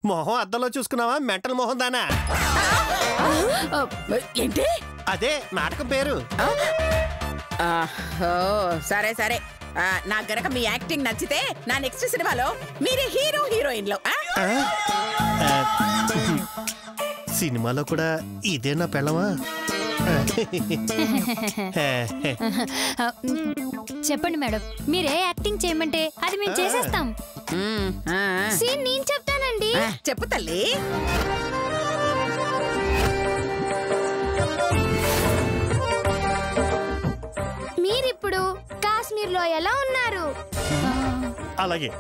మొహం అద్దంలో చూసుకున్నావా మెంటల్ మొహం దానా? ఏంటి? అదే నాటకం పేరు. సరే సరే, నాకు గనక మీ యాక్టింగ్ నచ్చితే నా నెక్స్ట్ సినిమాలో మీరే హీరో హీరోయిన్లో. సినిమాలో కూడా ఇదే నా పెళ్ళమా? చెప్పండి మేడం, మీరే యాక్టింగ్ చేయమంటే అది మేము చేసేస్తాం. సీన్ నేను చెప్తానండి. చెప్పు తల్లి. మీరిప్పుడు కాశ్మీర్ లో ఎలా ఉన్నారు? అలాగే.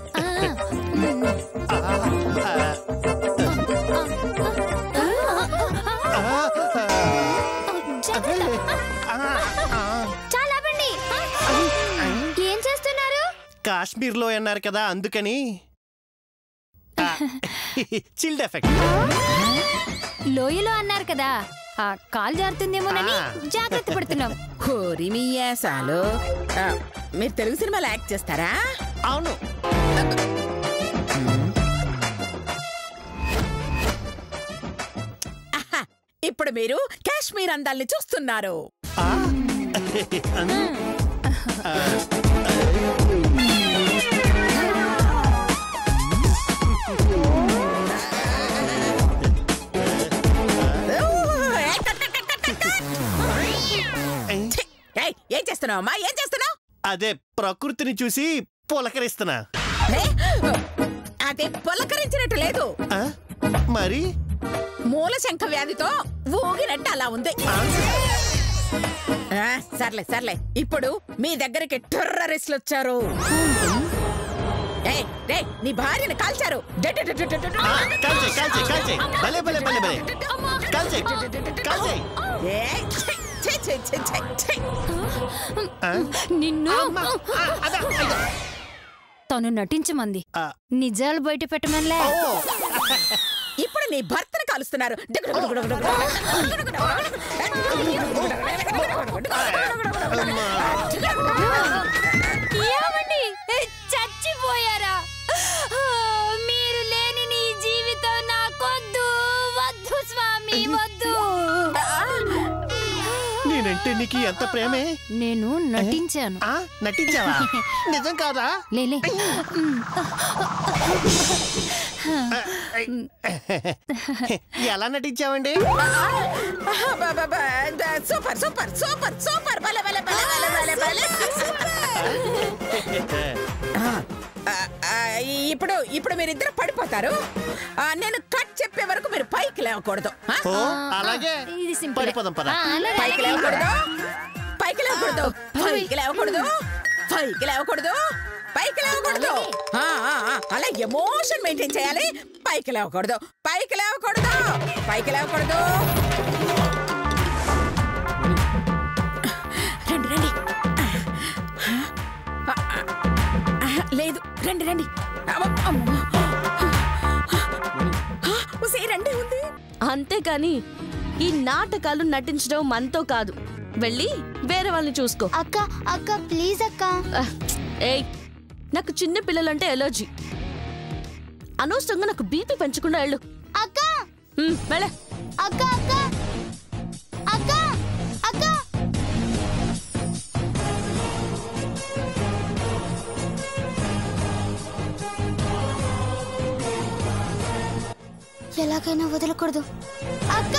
చాలా బండి. ఏం చేస్తున్నారు? కాశ్మీర్ లో అన్నారు కదా అందుకని. Chilled effect. లోయలో అన్నారు కదా, కాలు జారుతుందేమోనని జాగ్రత్త పడుతున్నాం. హోరి మీయాసాలు. మీరు తెలుగు సినిమాలో యాక్ట్ చేస్తారా? అవును. ఇప్పుడు మీరు కాశ్మీర్ అందాల్ని చూస్తున్నారు. ఏం చేస్తున్నావు అమ్మా? ఏం చేస్తున్నావు? అదే ప్రకృతిని చూసి పులకరిస్తున్నా. అదే పులకరించినట్టు లేదు, మరి మూల శంఖ వ్యాధితో ఊగినట్టు అలా ఉంది. సర్లే సర్లే, ఇప్పుడు మీ దగ్గరికి టెర్రరిస్టులు వచ్చారు. నీ భార్యను కాల్చారు. నిన్ను తను నటించమంది, నిజాలు బయట పెట్టమనిలే. ఇప్పుడు నీ భర్తను కాలుస్తున్నారు. చచ్చిపోయారా? మీరు లేని నీ జీవితం నాకొద్దు. వద్దు స్వామి, వద్దు. నేనంటే నీకు ఎంత ప్రేమే. నేను నటించాను. నటించావా? నిజం కాదా? లేలే. ఎలా నటించావండి? Super super super super. ఇప్పుడు ఇప్పుడు మీరిద్దరు పడిపోతారు. నేను కట్ చెప్పే వరకు మీరు పైకి లేవకూడదు. అలాగే పడిపోదాం. పైకి లేవకూడదు, పైకి లేవకూడదు, పైకి లేవకూడదు, పైకి లేవకూడదు, పైకి లేవకూడదు. అలా ఎమోషన్ మెయింటైన్ చేయాలి. పైకి లేవకూడదు, పైకి లేవకూడదు, పైకి లేవకూడదు. రండి రండి. లేదు, రండి రండి. రండి ఉంది. అంతేకాని ఈ నాటకాలు నటించడం మనతో కాదు. వెళ్ళి వేరే వాళ్ళని చూసుకో. అక్క అక్క ప్లీజ్ అక్క. ఏయ్, నాకు చిన్న పిల్లలంటే ఎలర్జీ. అనవసరంగా నాకు బీపీ పెంచకుండా వెళ్ళు. అక్క వెళ్ళ. అక్క అక్క అక్క అక్క. ఎలాగైనా వదలకూడదు. అక్క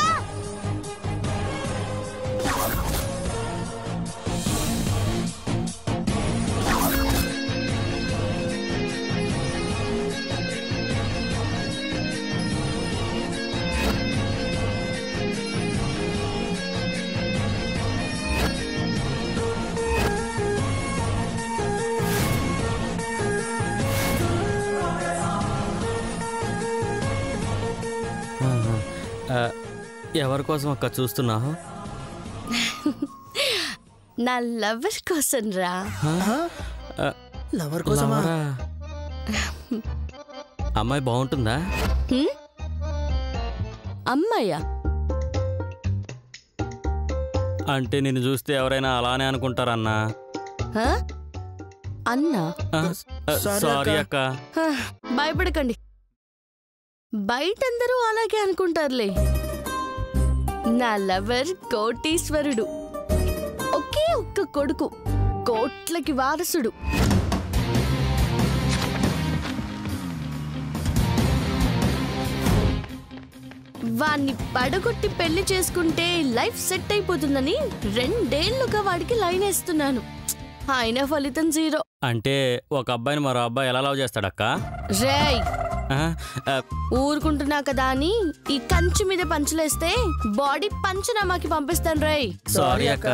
ఎవరి కోసం అక్క చూస్తున్నావు? నా లవర్ కోసం రా. లవర్ కోసమా? అమ్మాయి బాగుంటుందా? అమ్మాయ్యా? అంటే నిన్ను చూస్తే ఎవరైనా అలానే అనుకుంటారన్నా. అన్నా? సారీ అక్క. భయపడకండి, బయటందరూ అలాగే అనుకుంటారులే. నా లవర్ కోటీశ్వరుడు, ఒకే ఒక్క కొడుకు, కోట్లకి వారసుడు. వాణ్ణి పడగొట్టి పెళ్లి చేసుకుంటే లైఫ్ సెట్ అయిపోతుందని 2 ఏళ్లుగా వాడికి లైన్ వేస్తున్నాను. అయినా ఫలితం 0. అంటే ఒక అబ్బాయిని మరో అబ్బాయి ఎలా లవ్ చేస్తాడక్క? రేయ్, ఊరుకుంటున్నా కదా అని ఈ కంచు మీద పంచులేస్తే బాడీ పంచనామాకి పంపిస్తాను. రేయ్ సారీ అక్క.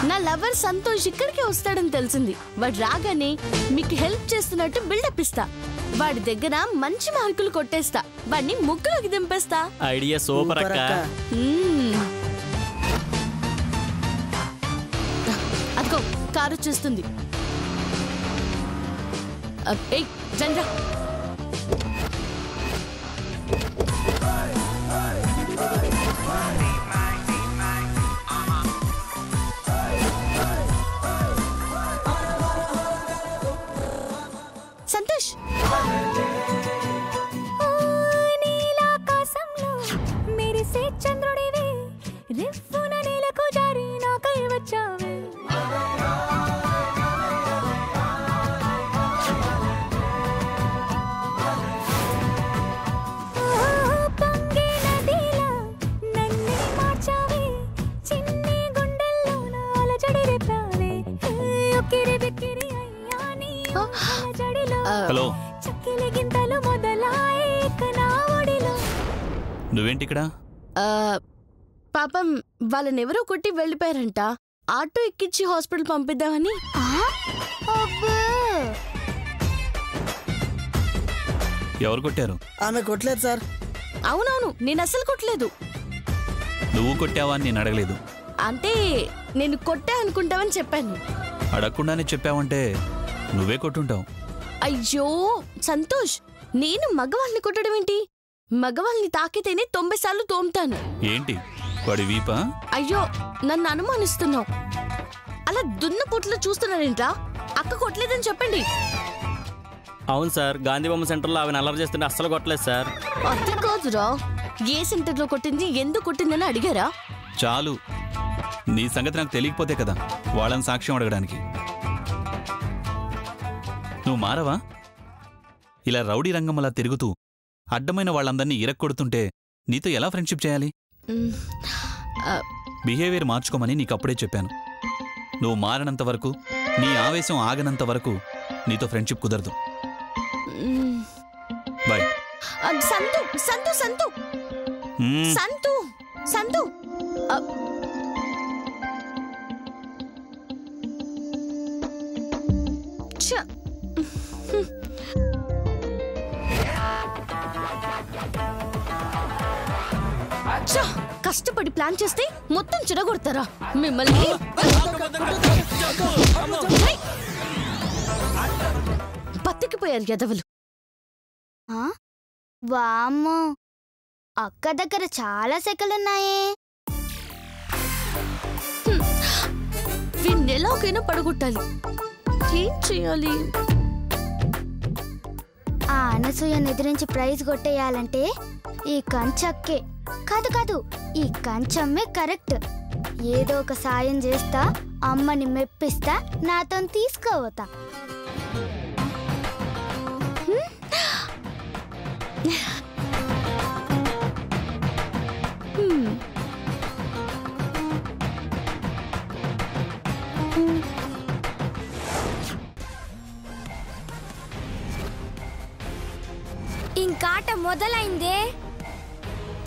నా లవర్ సంతోష్ ఇక్కడికే వస్తాడని తెలిసింది. వాడు రాగానే మీకు హెల్ప్ చేస్తున్నట్టు బిల్డప్ ఇస్తా. వాడి దగ్గర మంచి మార్కులు కొట్టేస్తా. వాడిని ముగ్గులోకి దింపేస్తా. ఐడియా సూపర్ అక్క. అదిగో కారు చూస్తుంది. జండ్రా. సంతోష్, నీలాకాశంలో మెరిసే చంద్రుడివి, రివ్వున నేలకు జారి నాకై వచ్చావే. పొంగే నదిలా నన్నే మార్చావే, చిన్ని గుండెల్లో నాలజడి రేపావే. ఉక్కిరి బిక్కిరి అయ్యా నీ అలజడిలో. హలో, చక్కిలి గింతలు మొదలాయే నా ఒడిలో. నువ్వేంటి ఇక్కడ? పాపం వాళ్ళనెవరో కొట్టి వెళ్ళిపోయారంట. ఆటో ఎక్కించి హాస్పిటల్ పంపిద్దామని. ఎవరు కొట్టారు? ఆమె కొట్టలేదు సార్. అవునవును, నేను అసలు కొట్టలేదు. నువ్వు కొట్టావా అని నేను అడగలేదు. అంటే నేను కొట్టా అనుకుంటావని చెప్పాను. అడగకుండానే చెప్పావంటే నువ్వే కొట్టుంటావు. అయ్యో సంతోష్, నేను మగవాళ్ళని కొట్టడం ఏంటి? మగవాళ్ళని తాకితేనే 90 సార్లు తోముతాను. ఏంటి వాడి వీపా? అయ్యో, నన్ను అనుమానిస్తున్నావు. అలా దున్నపోట్లో చూస్తున్నారేంట్రా? అక్క కొట్టలేదని చెప్పండి. అవును సార్, గాంధీ బొమ్మ సెంటర్లో ఆమె అల్లరి చేస్తుంటే అస్సలు కొట్టలేదు సార్. అది కాదురా, ఏ సెంటర్లో కొట్టింది, ఎందుకు కొట్టిందని అడిగారా? చాలు, నీ సంగతి నాకు తెలియకపోతే కదా వాళ్ళని సాక్ష్యం అడగడానికి. నువ్వు మారవా? ఇలా రౌడీ రంగంలా తిరుగుతూ అడ్డమైన వాళ్ళందరినీ ఇరక్కొడుతుంటే నీతో ఎలా ఫ్రెండ్షిప్ చేయాలి? బిహేవియర్ మార్చుకోమని నీకప్పుడే చెప్పాను. నువ్వు మారినంత వరకు, నీ ఆవేశం ఆగనంత వరకు నీతో ఫ్రెండ్షిప్ కుదరదు. బాయ్. సంతు సంతు సంతు సంతు సంతు కష్టపడి ప్లాన్ చేస్తే మొత్తం చెడగొడతారా మిమ్మల్ని? బతికిపోయారు ఎదవలు. వామ్మో, అక్క దగ్గర చాలా సెకలున్నాయే. వీణ్ణి ఎలాగైనా పడగొట్టాలి. ఏం చేయాలి? ఆ అనసూయను ఎదిరించి ప్రైజ్ కొట్టేయాలంటే ఈ కంచక్కే కాదు కాదు, ఈ కంచమ్మే కరెక్ట్. ఏదో ఒక సాయం చేస్తా, అమ్మని మెప్పిస్తా, నాతో తీసుకోవతా. ఇంకాట మొదలైందే,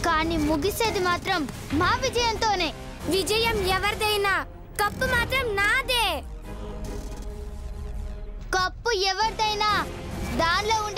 కానీ ముగిసేది మాత్రం మా విజయంతోనే. విజయం ఎవరిదైనా కప్పు మాత్రం నాదే. కప్పు ఎవరిదైనా దానిలో ఉండే